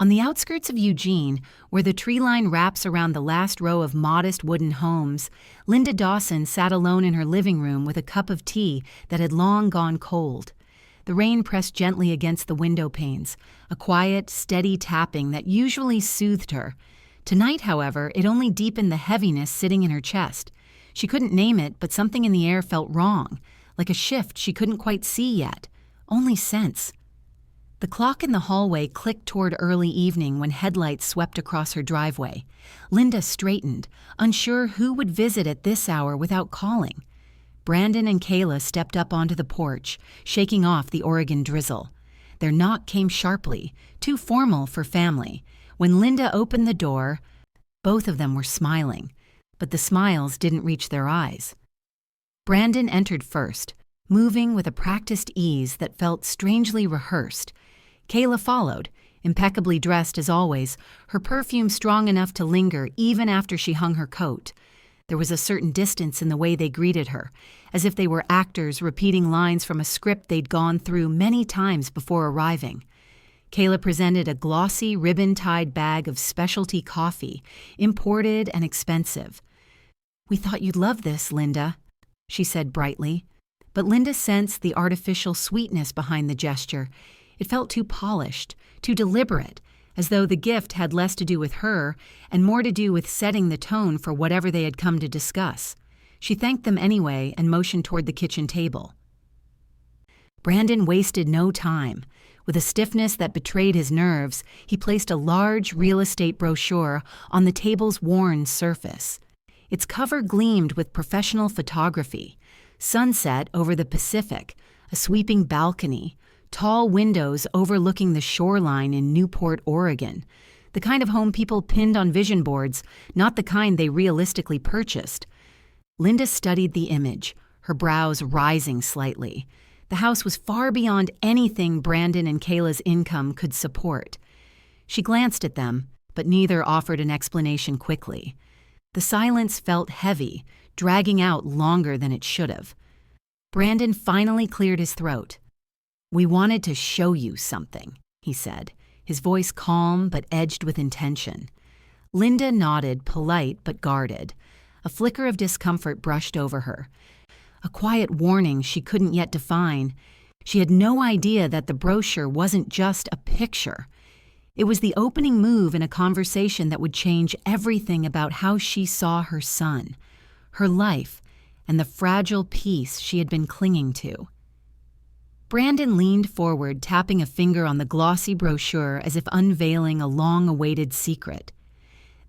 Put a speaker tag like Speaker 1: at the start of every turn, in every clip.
Speaker 1: On the outskirts of Eugene, where the tree line wraps around the last row of modest wooden homes, Linda Dawson sat alone in her living room with a cup of tea that had long gone cold. The rain pressed gently against the window panes, a quiet, steady tapping that usually soothed her. Tonight, however, it only deepened the heaviness sitting in her chest. She couldn't name it, but something in the air felt wrong, like a shift she couldn't quite see yet, only sense. The clock in the hallway clicked toward early evening when headlights swept across her driveway. Linda straightened, unsure who would visit at this hour without calling. Brandon and Kayla stepped up onto the porch, shaking off the Oregon drizzle. Their knock came sharply, too formal for family. When Linda opened the door, both of them were smiling, but the smiles didn't reach their eyes. Brandon entered first, moving with a practiced ease that felt strangely rehearsed. Kayla followed, impeccably dressed as always, her perfume strong enough to linger even after she hung her coat. There was a certain distance in the way they greeted her, as if they were actors repeating lines from a script they'd gone through many times before arriving. Kayla presented a glossy, ribbon-tied bag of specialty coffee, imported and expensive. "We thought you'd love this, Linda," she said brightly. But Linda sensed the artificial sweetness behind the gesture. It felt too polished, too deliberate, as though the gift had less to do with her and more to do with setting the tone for whatever they had come to discuss. She thanked them anyway and motioned toward the kitchen table. Brandon wasted no time. With a stiffness that betrayed his nerves, he placed a large real estate brochure on the table's worn surface. Its cover gleamed with professional photography. Sunset over the Pacific, a sweeping balcony, tall windows overlooking the shoreline in Newport, Oregon. The kind of home people pinned on vision boards, not the kind they realistically purchased. Linda studied the image, her brows rising slightly. The house was far beyond anything Brandon and Kayla's income could support. She glanced at them, but neither offered an explanation quickly. The silence felt heavy, dragging out longer than it should have. Brandon finally cleared his throat. "We wanted to show you something," he said, his voice calm but edged with intention. Linda nodded, polite but guarded. A flicker of discomfort brushed over her. A quiet warning she couldn't yet define. She had no idea that the brochure wasn't just a picture. It was the opening move in a conversation that would change everything about how she saw her son, her life, and the fragile piece she had been clinging to. Brandon leaned forward, tapping a finger on the glossy brochure as if unveiling a long-awaited secret.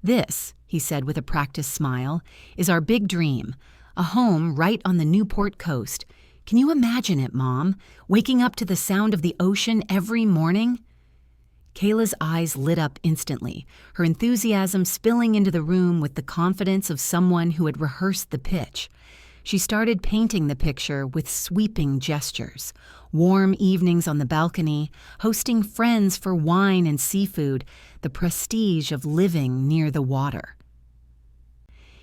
Speaker 1: "This," he said with a practiced smile, "is our big dream, a home right on the Newport coast. Can you imagine it, Mom? Waking up to the sound of the ocean every morning?" Kayla's eyes lit up instantly, her enthusiasm spilling into the room with the confidence of someone who had rehearsed the pitch. She started painting the picture with sweeping gestures. Warm evenings on the balcony, hosting friends for wine and seafood, the prestige of living near the water.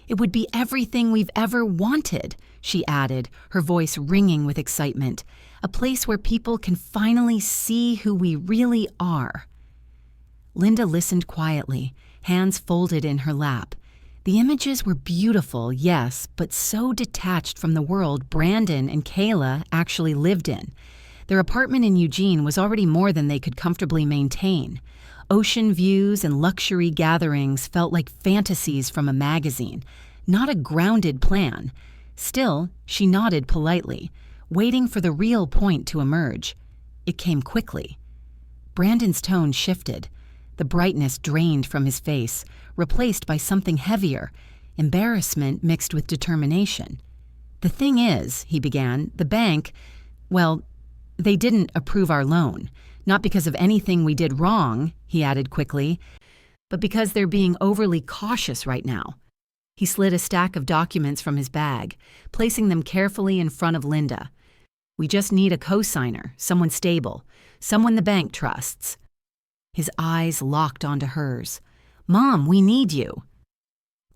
Speaker 1: "It would be everything we've ever wanted," she added, her voice ringing with excitement. "A place where people can finally see who we really are." Linda listened quietly, hands folded in her lap. The images were beautiful, yes, but so detached from the world Brandon and Kayla actually lived in. Their apartment in Eugene was already more than they could comfortably maintain. Ocean views and luxury gatherings felt like fantasies from a magazine, not a grounded plan. Still, she nodded politely, waiting for the real point to emerge. It came quickly. Brandon's tone shifted. The brightness drained from his face, replaced by something heavier, embarrassment mixed with determination. "The thing is," he began, "the bank, well, they didn't approve our loan. Not because of anything we did wrong," he added quickly, "but because they're being overly cautious right now." He slid a stack of documents from his bag, placing them carefully in front of Linda. "We just need a co-signer, someone stable, someone the bank trusts." His eyes locked onto hers. "Mom, we need you."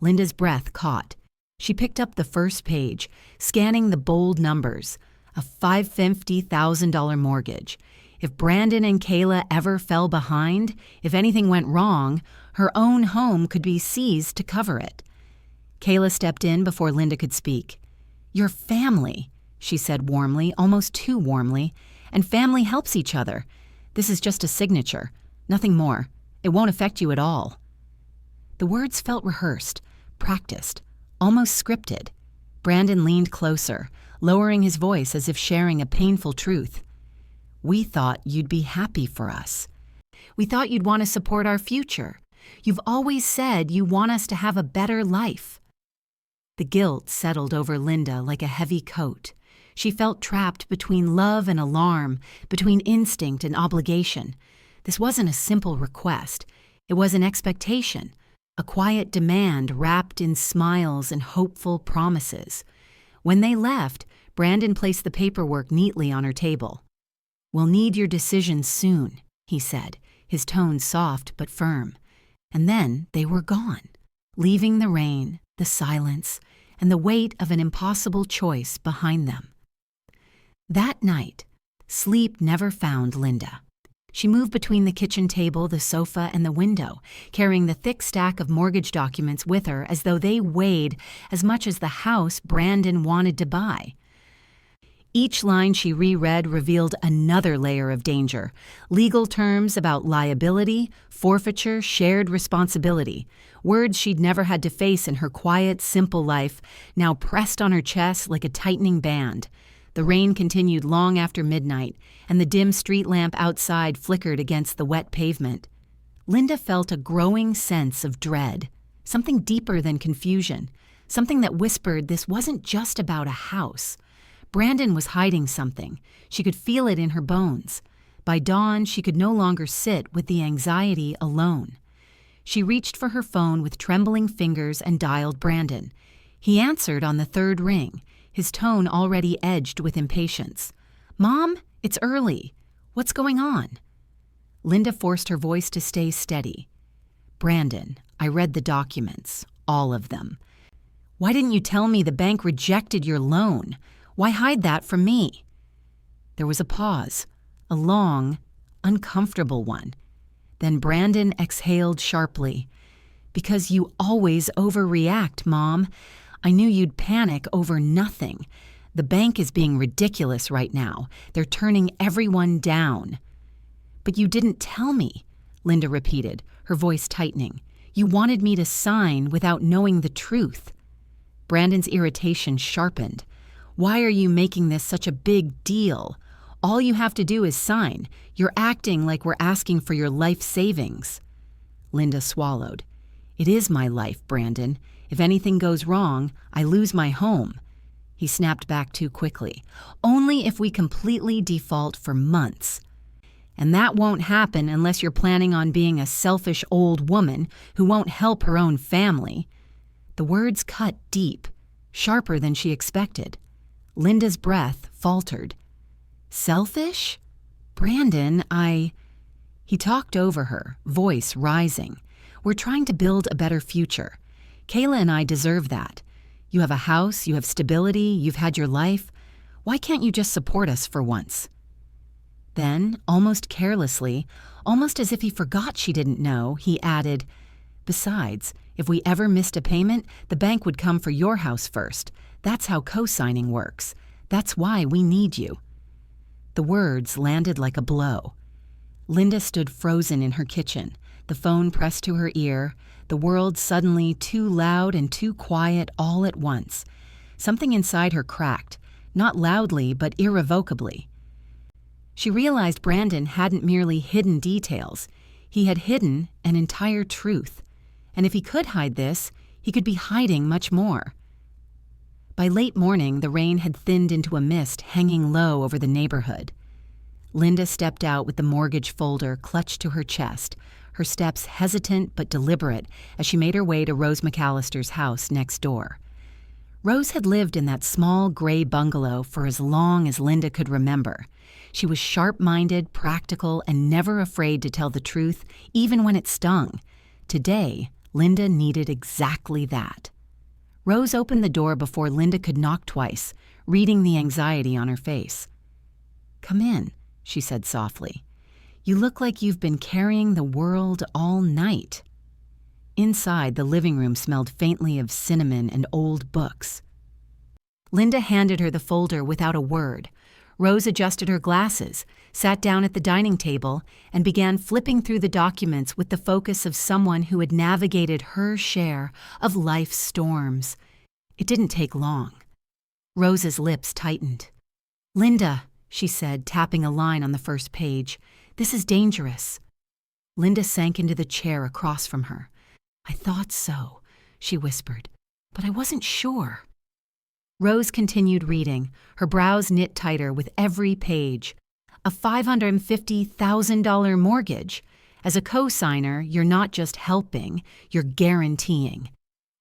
Speaker 1: Linda's breath caught. She picked up the first page, scanning the bold numbers. A $550,000 mortgage. If Brandon and Kayla ever fell behind, if anything went wrong, her own home could be seized to cover it. Kayla stepped in before Linda could speak. "You're family," she said warmly, almost too warmly, "and family helps each other. This is just a signature, nothing more. It won't affect you at all." The words felt rehearsed, practiced, almost scripted. Brandon leaned closer, lowering his voice as if sharing a painful truth. "We thought you'd be happy for us. We thought you'd want to support our future. You've always said you want us to have a better life." The guilt settled over Linda like a heavy coat. She felt trapped between love and alarm, between instinct and obligation. This wasn't a simple request. It was an expectation, a quiet demand wrapped in smiles and hopeful promises. When they left, Brandon placed the paperwork neatly on her table. "We'll need your decision soon," he said, his tone soft but firm. And then they were gone, leaving the rain, the silence, and the weight of an impossible choice behind them. That night, sleep never found Linda. She moved between the kitchen table, the sofa, and the window, carrying the thick stack of mortgage documents with her as though they weighed as much as the house Brandon wanted to buy. Each line she reread revealed another layer of danger, legal terms about liability, forfeiture, shared responsibility, words she'd never had to face in her quiet, simple life, now pressed on her chest like a tightening band. The rain continued long after midnight, and the dim street lamp outside flickered against the wet pavement. Linda felt a growing sense of dread, something deeper than confusion, something that whispered this wasn't just about a house. Brandon was hiding something. She could feel it in her bones. By dawn, she could no longer sit with the anxiety alone. She reached for her phone with trembling fingers and dialed Brandon. He answered on the third ring, his tone already edged with impatience. "Mom, it's early. What's going on?" Linda forced her voice to stay steady. "Brandon, I read the documents, all of them. Why didn't you tell me the bank rejected your loan? Why hide that from me?" There was a pause, a long, uncomfortable one. Then Brandon exhaled sharply. "Because you always overreact, Mom. I knew you'd panic over nothing. The bank is being ridiculous right now. They're turning everyone down." "But you didn't tell me," Linda repeated, her voice tightening. "You wanted me to sign without knowing the truth." Brandon's irritation sharpened. "Why are you making this such a big deal? All you have to do is sign. You're acting like we're asking for your life savings." Linda swallowed. "It is my life, Brandon. If anything goes wrong, I lose my home." He snapped back too quickly. "Only if we completely default for months. And that won't happen unless you're planning on being a selfish old woman who won't help her own family." The words cut deep, sharper than she expected. Linda's breath faltered. "Selfish? Brandon, He talked over her, voice rising. "We're trying to build a better future. Kayla and I deserve that. You have a house, you have stability, you've had your life. Why can't you just support us for once?" Then, almost carelessly, almost as if he forgot she didn't know, he added, "Besides, if we ever missed a payment, the bank would come for your house first. That's how co-signing works. That's why we need you." The words landed like a blow. Linda stood frozen in her kitchen, the phone pressed to her ear, the world suddenly too loud and too quiet all at once. Something inside her cracked, not loudly but irrevocably. She realized Brandon hadn't merely hidden details. He had hidden an entire truth. And if he could hide this, he could be hiding much more. By late morning, the rain had thinned into a mist hanging low over the neighborhood. Linda stepped out with the mortgage folder clutched to her chest, her steps hesitant but deliberate as she made her way to Rose McAllister's house next door. Rose had lived in that small gray bungalow for as long as Linda could remember. She was sharp-minded, practical, and never afraid to tell the truth, even when it stung. Today, Linda needed exactly that. Rose opened the door before Linda could knock twice, reading the anxiety on her face. "Come in," she said softly. "You look like you've been carrying the world all night." Inside, the living room smelled faintly of cinnamon and old books. Linda handed her the folder without a word. Rose adjusted her glasses, sat down at the dining table, and began flipping through the documents with the focus of someone who had navigated her share of life's storms. It didn't take long. Rose's lips tightened. "Linda," she said, tapping a line on the first page, "this is dangerous." Linda sank into the chair across from her. "I thought so," she whispered, "but I wasn't sure." Rose continued reading, her brows knit tighter with every page. A $550,000 mortgage. As a co-signer, you're not just helping, you're guaranteeing.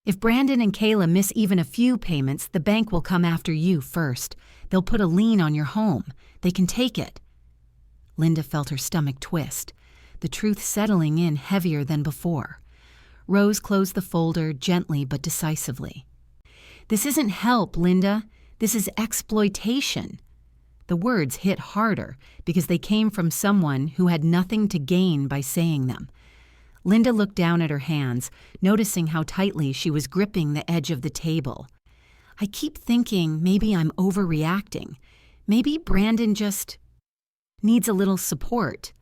Speaker 1: If Brandon and Kayla miss even a few payments, the bank will come after you first. They'll put a lien on your home. They can take it. Linda felt her stomach twist, the truth settling in heavier than before. Rose closed the folder gently but decisively. "This isn't help, Linda. This is exploitation." The words hit harder because they came from someone who had nothing to gain by saying them. Linda looked down at her hands, noticing how tightly she was gripping the edge of the table. "I keep thinking maybe I'm overreacting. Maybe Brandon just needs a little support."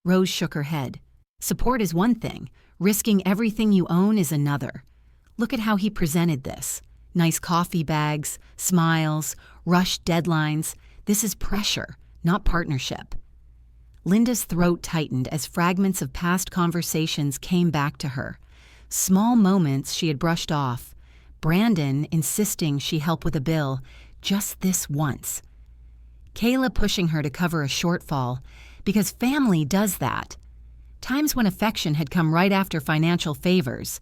Speaker 1: Rose shook her head. "Support is one thing. Risking everything you own is another. Look at how he presented this. Nice coffee bags, smiles, rushed deadlines. This is pressure, not partnership." Linda's throat tightened as fragments of past conversations came back to her. Small moments she had brushed off. Brandon insisting she help with a bill, just this once. Kayla pushing her to cover a shortfall, because family does that. Times when affection had come right after financial favors.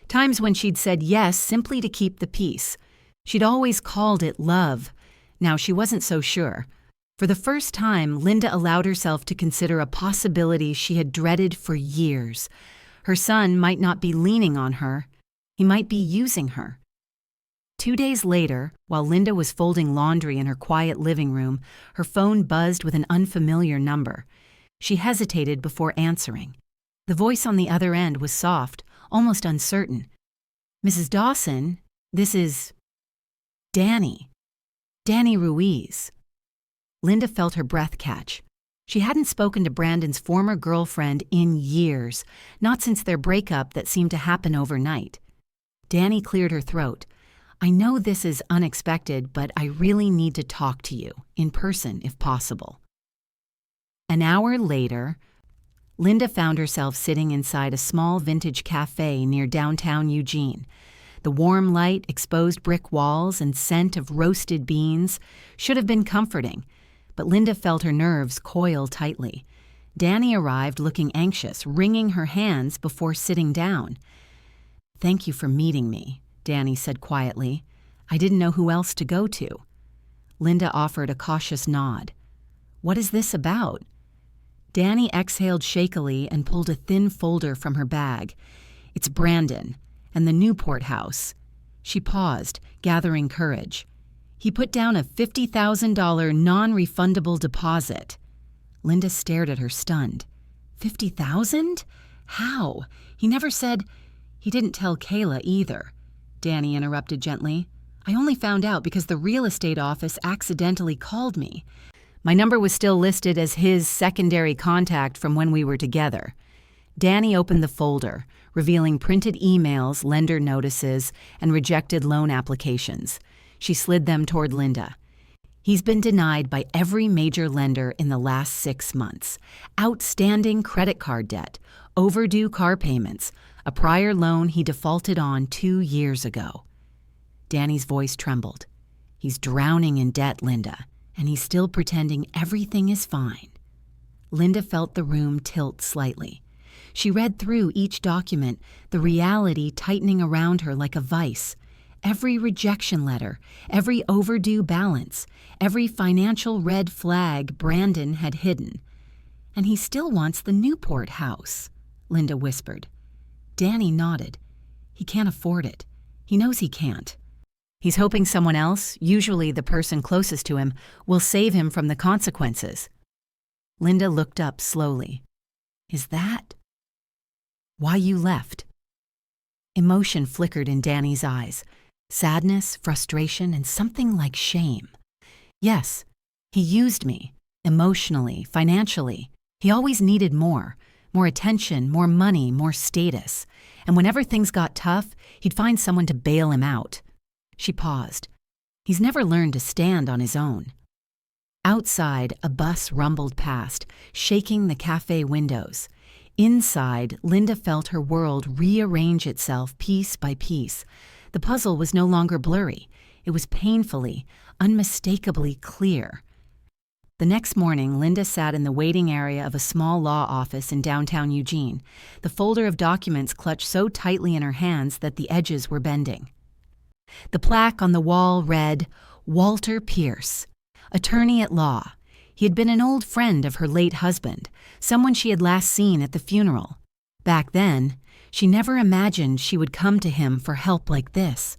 Speaker 1: Times when she'd said yes simply to keep the peace. She'd always called it love. Now she wasn't so sure. For the first time, Linda allowed herself to consider a possibility she had dreaded for years. Her son might not be leaning on her. He might be using her. 2 days later, while Linda was folding laundry in her quiet living room, her phone buzzed with an unfamiliar number. She hesitated before answering. The voice on the other end was soft, almost uncertain. "Mrs. Dawson, this is Danny Ruiz." Linda felt her breath catch. She hadn't spoken to Brandon's former girlfriend in years, not since their breakup that seemed to happen overnight. Danny cleared her throat. "I know this is unexpected, but I really need to talk to you, in person if possible." An hour later, Linda found herself sitting inside a small vintage cafe near downtown Eugene. The warm light, exposed brick walls, and scent of roasted beans should have been comforting, but Linda felt her nerves coil tightly. Danny arrived looking anxious, wringing her hands before sitting down. "Thank you for meeting me," Danny said quietly. "I didn't know who else to go to." Linda offered a cautious nod. "What is this about?" Danny exhaled shakily and pulled a thin folder from her bag. "It's Brandon and the Newport house." She paused, gathering courage. "He put down a $50,000 non-refundable deposit." Linda stared at her stunned. "50,000? How? He never said—" "He didn't tell Kayla either," Danny interrupted gently. "I only found out because the real estate office accidentally called me. My number was still listed as his secondary contact from when we were together." Danny opened the folder, revealing printed emails, lender notices, and rejected loan applications. She slid them toward Linda. "He's been denied by every major lender in the last 6 months. Outstanding credit card debt, overdue car payments, a prior loan he defaulted on 2 years ago." Danny's voice trembled. "He's drowning in debt, Linda, and he's still pretending everything is fine." Linda felt the room tilt slightly. She read through each document, the reality tightening around her like a vice. Every rejection letter, every overdue balance, every financial red flag Brandon had hidden. "And he still wants the Newport house," Linda whispered. Danny nodded. "He can't afford it. He knows he can't. He's hoping someone else, usually the person closest to him, will save him from the consequences." Linda looked up slowly. Is that why you left? Emotion flickered in Danny's eyes. Sadness, frustration, and something like shame. Yes, he used me. Emotionally, financially. He always needed more attention, more money, more status. And whenever things got tough, he'd find someone to bail him out. She paused. He's never learned to stand on his own. Outside, a bus rumbled past, shaking the cafe windows. Inside, Linda felt her world rearrange itself piece by piece. The puzzle was no longer blurry. It was painfully, unmistakably clear. The next morning, Linda sat in the waiting area of a small law office in downtown Eugene, the folder of documents clutched so tightly in her hands that the edges were bending. The plaque on the wall read, Walter Pierce, attorney at law. He had been an old friend of her late husband, someone she had last seen at the funeral. Back then, she never imagined she would come to him for help like this.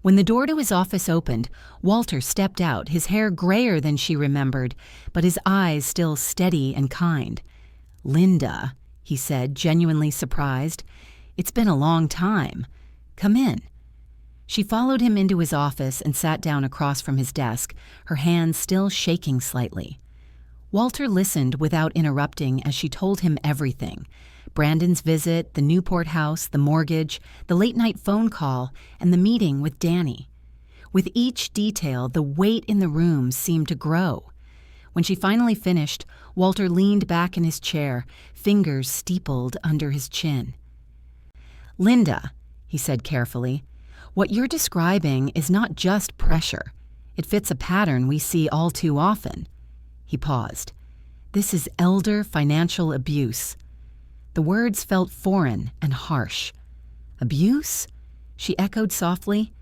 Speaker 1: When the door to his office opened, Walter stepped out, his hair grayer than she remembered, but his eyes still steady and kind. Linda, he said, genuinely surprised. It's been a long time. Come in. She followed him into his office and sat down across from his desk, her hands still shaking slightly. Walter listened without interrupting as she told him everything. Brandon's visit, the Newport house, the mortgage, the late-night phone call, and the meeting with Danny. With each detail, the weight in the room seemed to grow. When she finally finished, Walter leaned back in his chair, fingers steepled under his chin. Linda, he said carefully, what you're describing is not just pressure. It fits a pattern we see all too often. He paused. This is elder financial abuse. The words felt foreign and harsh. Abuse? She echoed softly.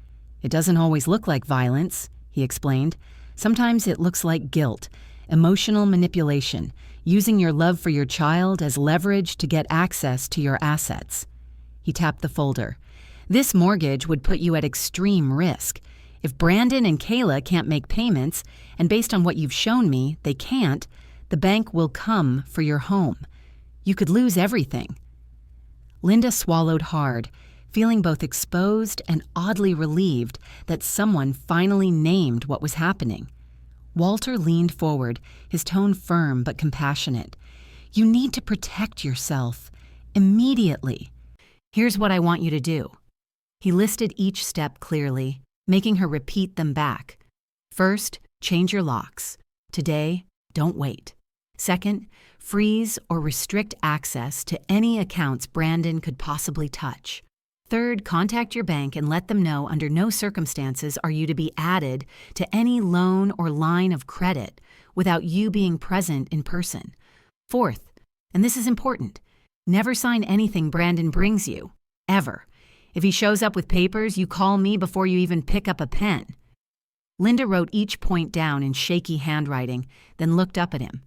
Speaker 1: It doesn't always look like violence, he explained. Sometimes it looks like guilt, emotional manipulation, using your love for your child as leverage to get access to your assets. He tapped the folder. This mortgage would put you at extreme risk. If Brandon and Kayla can't make payments, and based on what you've shown me, they can't, the bank will come for your home. You could lose everything. Linda swallowed hard, feeling both exposed and oddly relieved that someone finally named what was happening. Walter leaned forward, his tone firm but compassionate. You need to protect yourself. Immediately. Here's what I want you to do. He listed each step clearly, making her repeat them back. First, change your locks. Today, don't wait. Second, freeze or restrict access to any accounts Brandon could possibly touch. Third, contact your bank and let them know under no circumstances are you to be added to any loan or line of credit without you being present in person. Fourth, and this is important, never sign anything Brandon brings you, ever. If he shows up with papers, you call me before you even pick up a pen. Linda wrote each point down in shaky handwriting, then looked up at him.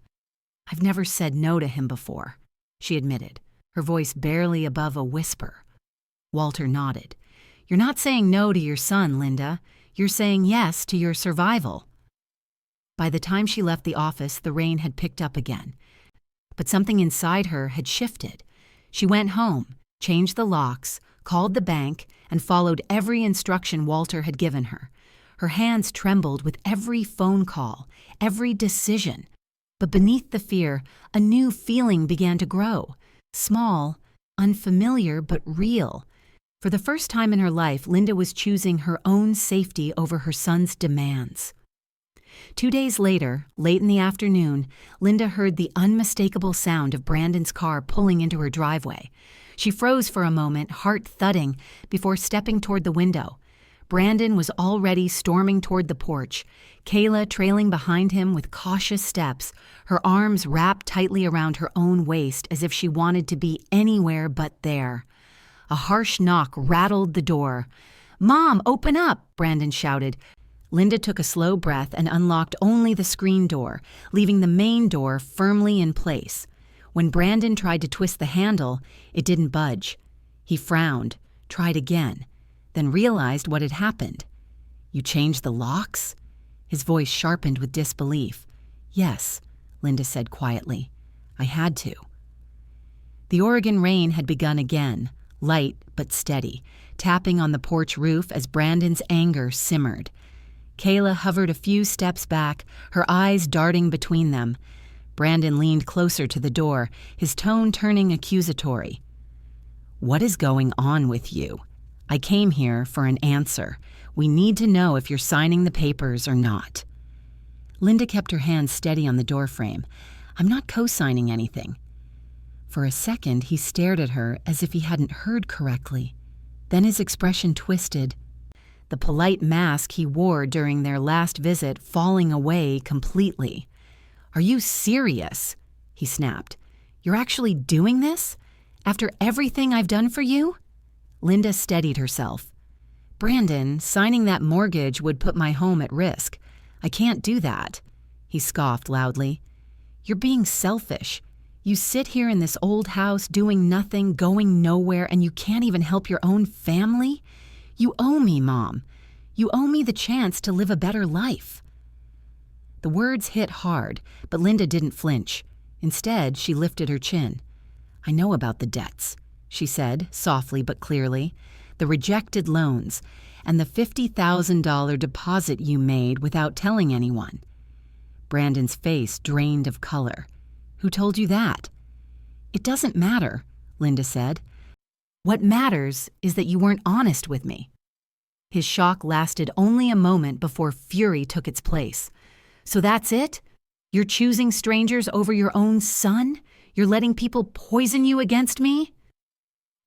Speaker 1: I've never said no to him before, she admitted, her voice barely above a whisper. Walter nodded. You're not saying no to your son, Linda. You're saying yes to your survival. By the time she left the office, the rain had picked up again. But something inside her had shifted. She went home, changed the locks, called the bank, and followed every instruction Walter had given her. Her hands trembled with every phone call, every decision. But beneath the fear, a new feeling began to grow. Small, unfamiliar, but real. For the first time in her life, Linda was choosing her own safety over her son's demands. 2 days later, late in the afternoon, Linda heard the unmistakable sound of Brandon's car pulling into her driveway. She froze for a moment, heart thudding, before stepping toward the window. Brandon was already storming toward the porch, Kayla trailing behind him with cautious steps, her arms wrapped tightly around her own waist as if she wanted to be anywhere but there. A harsh knock rattled the door. "Mom, open up!" Brandon shouted. Linda took a slow breath and unlocked only the screen door, leaving the main door firmly in place. When Brandon tried to twist the handle, it didn't budge. He frowned, tried again, then realized what had happened. "You changed the locks?" His voice sharpened with disbelief. "Yes," Linda said quietly. I had to. The Oregon rain had begun again, light but steady, tapping on the porch roof as Brandon's anger simmered. Kayla hovered a few steps back, her eyes darting between them. Brandon leaned closer to the door, his tone turning accusatory. What is going on with you? I came here for an answer. We need to know if you're signing the papers or not. Linda kept her hand steady on the doorframe. I'm not co-signing anything. For a second, he stared at her as if he hadn't heard correctly. Then his expression twisted, the polite mask he wore during their last visit falling away completely. Are you serious? He snapped. You're actually doing this? After everything I've done for you? Linda steadied herself. Brandon, signing that mortgage would put my home at risk. I can't do that. He scoffed loudly. You're being selfish. You sit here in this old house doing nothing, going nowhere, and you can't even help your own family? You owe me, Mom. You owe me the chance to live a better life. The words hit hard, but Linda didn't flinch. Instead, she lifted her chin. I know about the debts, she said, softly but clearly. The rejected loans, and the $50,000 deposit you made without telling anyone. Brandon's face drained of color. Who told you that? It doesn't matter, Linda said. What matters is that you weren't honest with me. His shock lasted only a moment before fury took its place. So that's it? You're choosing strangers over your own son? You're letting people poison you against me?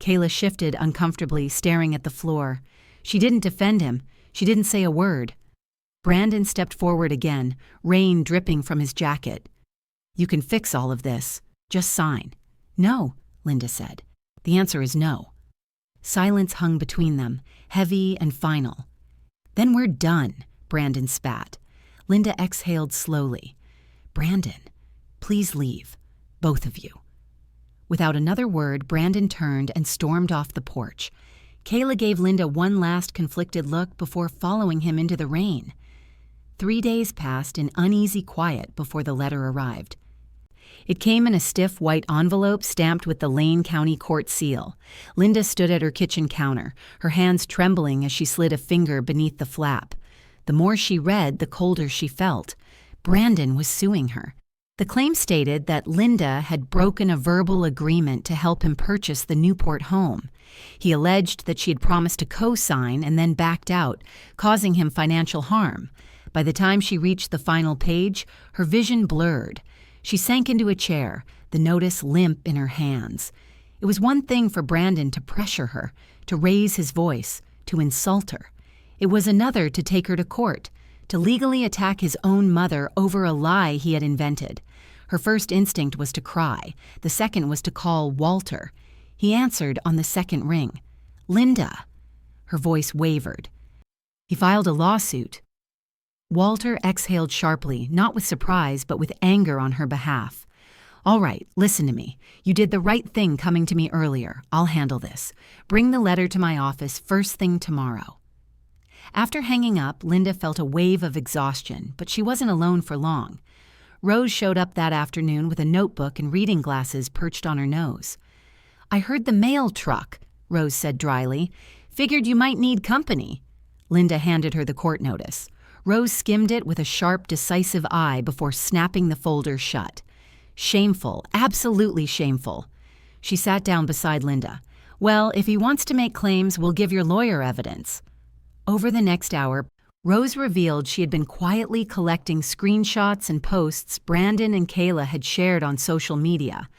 Speaker 1: Kayla shifted uncomfortably, staring at the floor. She didn't defend him. She didn't say a word. Brandon stepped forward again, rain dripping from his jacket. You can fix all of this. Just sign. No, Linda said. The answer is no. Silence hung between them, heavy and final. Then we're done, Brandon spat. Linda exhaled slowly. Brandon, please leave. Both of you. Without another word, Brandon turned and stormed off the porch. Kayla gave Linda one last conflicted look before following him into the rain. 3 days passed in uneasy quiet before the letter arrived. It came in a stiff white envelope stamped with the Lane County Court seal. Linda stood at her kitchen counter, her hands trembling as she slid a finger beneath the flap. The more she read, the colder she felt. Brandon was suing her. The claim stated that Linda had broken a verbal agreement to help him purchase the Newport home. He alleged that she had promised to co-sign and then backed out, causing him financial harm. By the time she reached the final page, her vision blurred. She sank into a chair, the notice limp in her hands. It was one thing for Brandon to pressure her, to raise his voice, to insult her. It was another to take her to court, to legally attack his own mother over a lie he had invented. Her first instinct was to cry. The second was to call Walter. He answered on the second ring. Linda. Her voice wavered. He filed a lawsuit. Walter exhaled sharply, not with surprise, but with anger on her behalf. All right, listen to me. You did the right thing coming to me earlier. I'll handle this. Bring the letter to my office first thing tomorrow. After hanging up, Linda felt a wave of exhaustion, but she wasn't alone for long. Rose showed up that afternoon with a notebook and reading glasses perched on her nose. I heard the mail truck, Rose said dryly. Figured you might need company. Linda handed her the court notice. Rose skimmed it with a sharp, decisive eye before snapping the folder shut. Shameful, absolutely shameful. She sat down beside Linda. Well, if he wants to make claims, we'll give your lawyer evidence. Over the next hour, Rose revealed she had been quietly collecting screenshots and posts Brandon and Kayla had shared on social media.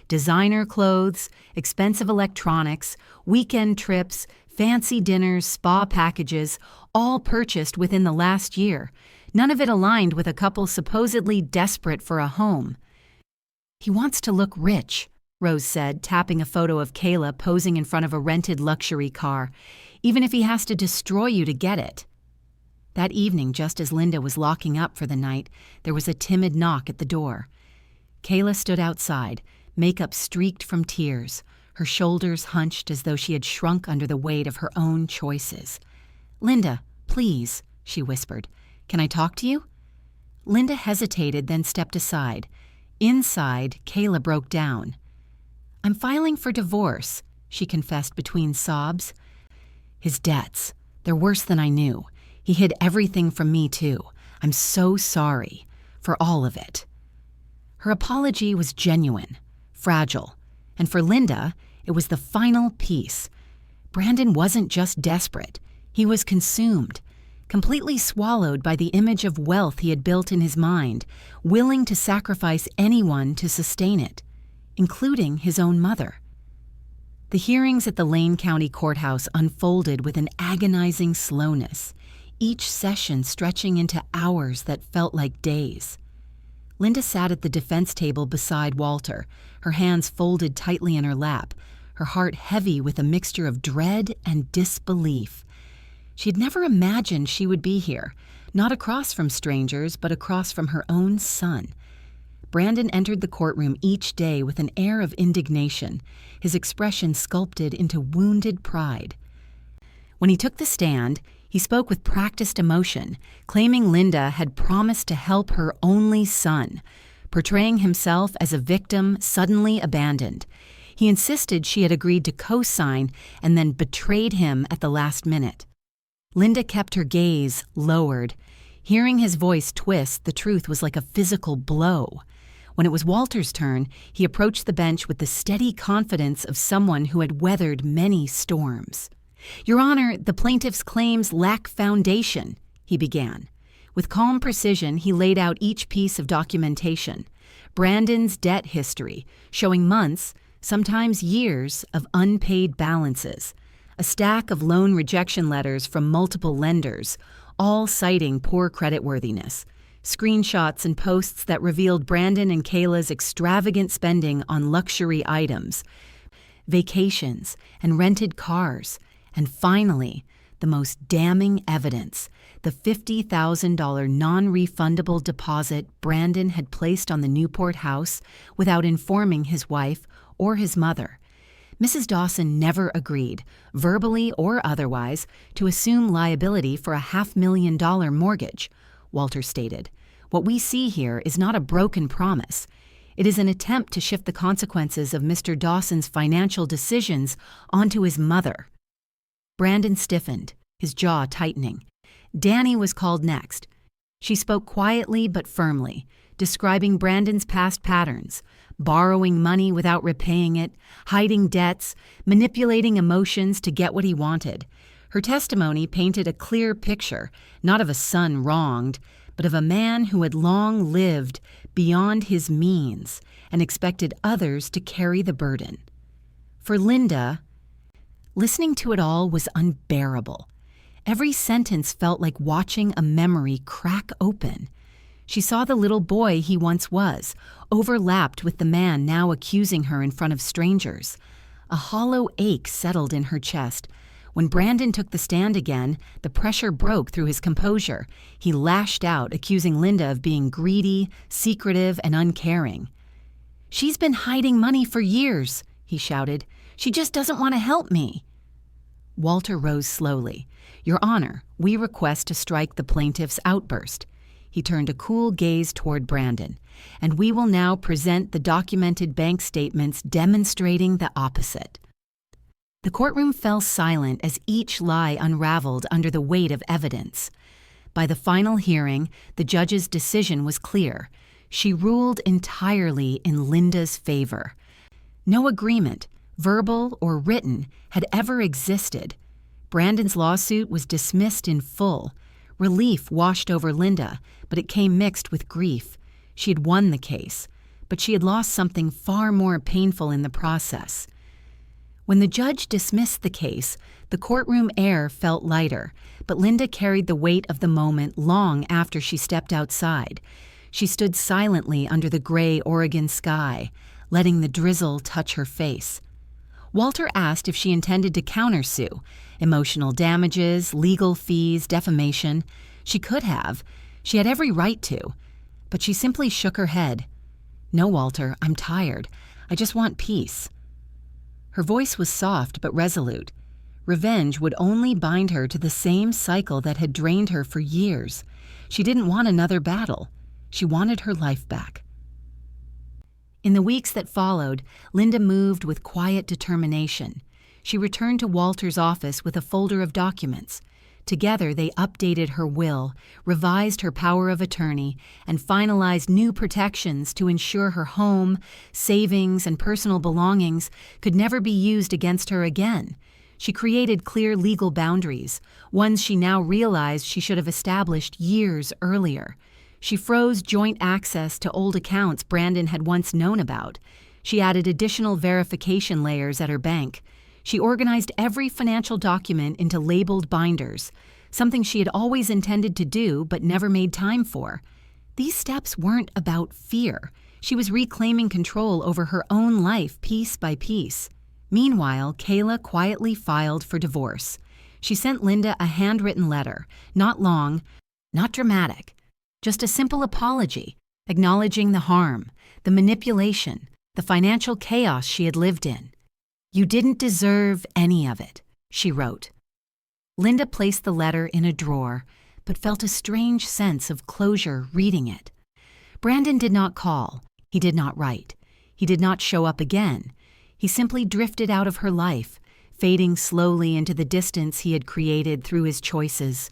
Speaker 1: Designer clothes, expensive electronics, weekend trips, fancy dinners, spa packages, all purchased within the last year. None of it aligned with a couple supposedly desperate for a home. He wants to look rich, Rose said, tapping a photo of Kayla posing in front of a rented luxury car, even if he has to destroy you to get it. That evening, just as Linda was locking up for the night, there was a timid knock at the door. Kayla stood outside, makeup streaked from tears, her shoulders hunched as though she had shrunk under the weight of her own choices. Linda, please, she whispered. Can I talk to you? Linda hesitated, then stepped aside. Inside, Kayla broke down. "I'm filing for divorce," she confessed between sobs. "His debts. They're worse than I knew. He hid everything from me, too. I'm so sorry. For all of it." Her apology was genuine, fragile, and for Linda, it was the final piece. Brandon wasn't just desperate. He was consumed, completely swallowed by the image of wealth he had built in his mind, willing to sacrifice anyone to sustain it, including his own mother. The hearings at the Lane County Courthouse unfolded with an agonizing slowness, each session stretching into hours that felt like days. Linda sat at the defense table beside Walter, her hands folded tightly in her lap, her heart heavy with a mixture of dread and disbelief. She had never imagined she would be here, not across from strangers, but across from her own son. Brandon entered the courtroom each day with an air of indignation, his expression sculpted into wounded pride. When he took the stand, he spoke with practiced emotion, claiming Linda had promised to help her only son, portraying himself as a victim suddenly abandoned. He insisted she had agreed to co-sign and then betrayed him at the last minute. Linda kept her gaze lowered. Hearing his voice twist, the truth was like a physical blow. When it was Walter's turn, he approached the bench with the steady confidence of someone who had weathered many storms. "Your Honor, the plaintiff's claims lack foundation," he began. With calm precision, he laid out each piece of documentation. Brandon's debt history, showing months, sometimes years, of unpaid balances. A stack of loan rejection letters from multiple lenders, all citing poor creditworthiness. Screenshots and posts that revealed Brandon and Kayla's extravagant spending on luxury items, vacations, and rented cars. And finally, the most damning evidence, the $50,000 non-refundable deposit Brandon had placed on the Newport house without informing his wife or his mother. Mrs. Dawson never agreed, verbally or otherwise, to assume liability for a $500,000 mortgage, Walter stated. "What we see here is not a broken promise. It is an attempt to shift the consequences of Mr. Dawson's financial decisions onto his mother." Brandon stiffened, his jaw tightening. Danny was called next. She spoke quietly but firmly, describing Brandon's past patterns, borrowing money without repaying it, hiding debts, manipulating emotions to get what he wanted. Her testimony painted a clear picture, not of a son wronged, but of a man who had long lived beyond his means and expected others to carry the burden. For Linda, listening to it all was unbearable. Every sentence felt like watching a memory crack open. She saw the little boy he once was, overlapped with the man now accusing her in front of strangers. A hollow ache settled in her chest. When Brandon took the stand again, the pressure broke through his composure. He lashed out, accusing Linda of being greedy, secretive, and uncaring. "She's been hiding money for years," he shouted. "She just doesn't want to help me." Walter rose slowly. "Your Honor, we request to strike the plaintiff's outburst." He turned a cool gaze toward Brandon. "And we will now present the documented bank statements demonstrating the opposite." The courtroom fell silent as each lie unraveled under the weight of evidence. By the final hearing, the judge's decision was clear. She ruled entirely in Linda's favor. No agreement, verbal or written, had ever existed. Brandon's lawsuit was dismissed in full. Relief washed over Linda, but it came mixed with grief. She had won the case, but she had lost something far more painful in the process. When the judge dismissed the case, the courtroom air felt lighter, but Linda carried the weight of the moment long after she stepped outside. She stood silently under the gray Oregon sky, letting the drizzle touch her face. Walter asked if she intended to countersue, emotional damages, legal fees, defamation. She could have. She had every right to. But she simply shook her head. "No, Walter, I'm tired. I just want peace." Her voice was soft but resolute. Revenge would only bind her to the same cycle that had drained her for years. She didn't want another battle. She wanted her life back. In the weeks that followed, Linda moved with quiet determination. She returned to Walter's office with a folder of documents. Together, they updated her will, revised her power of attorney, and finalized new protections to ensure her home, savings, and personal belongings could never be used against her again. She created clear legal boundaries, ones she now realized she should have established years earlier. She froze joint access to old accounts Brandon had once known about. She added additional verification layers at her bank. She organized every financial document into labeled binders, something she had always intended to do but never made time for. These steps weren't about fear. She was reclaiming control over her own life piece by piece. Meanwhile, Kayla quietly filed for divorce. She sent Linda a handwritten letter, not long, not dramatic, just a simple apology, acknowledging the harm, the manipulation, the financial chaos she had lived in. "You didn't deserve any of it," she wrote. Linda placed the letter in a drawer, but felt a strange sense of closure reading it. Brandon did not call. He did not write. He did not show up again. He simply drifted out of her life, fading slowly into the distance he had created through his choices.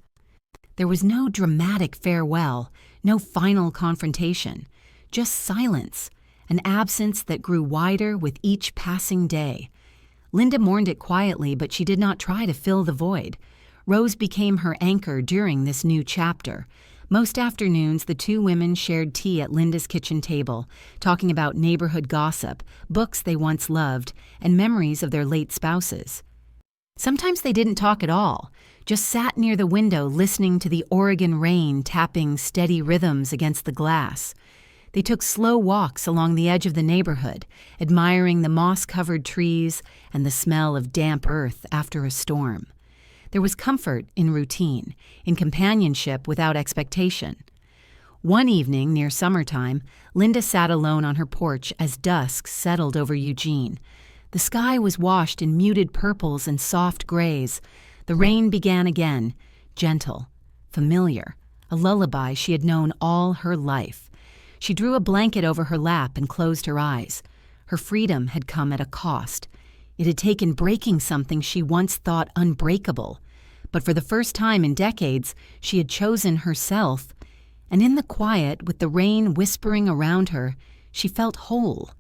Speaker 1: There was no dramatic farewell, no final confrontation, just silence, an absence that grew wider with each passing day. Linda mourned it quietly, but she did not try to fill the void. Rose became her anchor during this new chapter. Most afternoons, the two women shared tea at Linda's kitchen table, talking about neighborhood gossip, books they once loved, and memories of their late spouses. Sometimes they didn't talk at all, just sat near the window listening to the Oregon rain tapping steady rhythms against the glass. They took slow walks along the edge of the neighborhood, admiring the moss-covered trees and the smell of damp earth after a storm. There was comfort in routine, in companionship without expectation. One evening, near summertime, Linda sat alone on her porch as dusk settled over Eugene. The sky was washed in muted purples and soft grays. The rain began again, gentle, familiar, a lullaby she had known all her life. She drew a blanket over her lap and closed her eyes. Her freedom had come at a cost. It had taken breaking something she once thought unbreakable. But for the first time in decades, she had chosen herself. And in the quiet, with the rain whispering around her, she felt whole.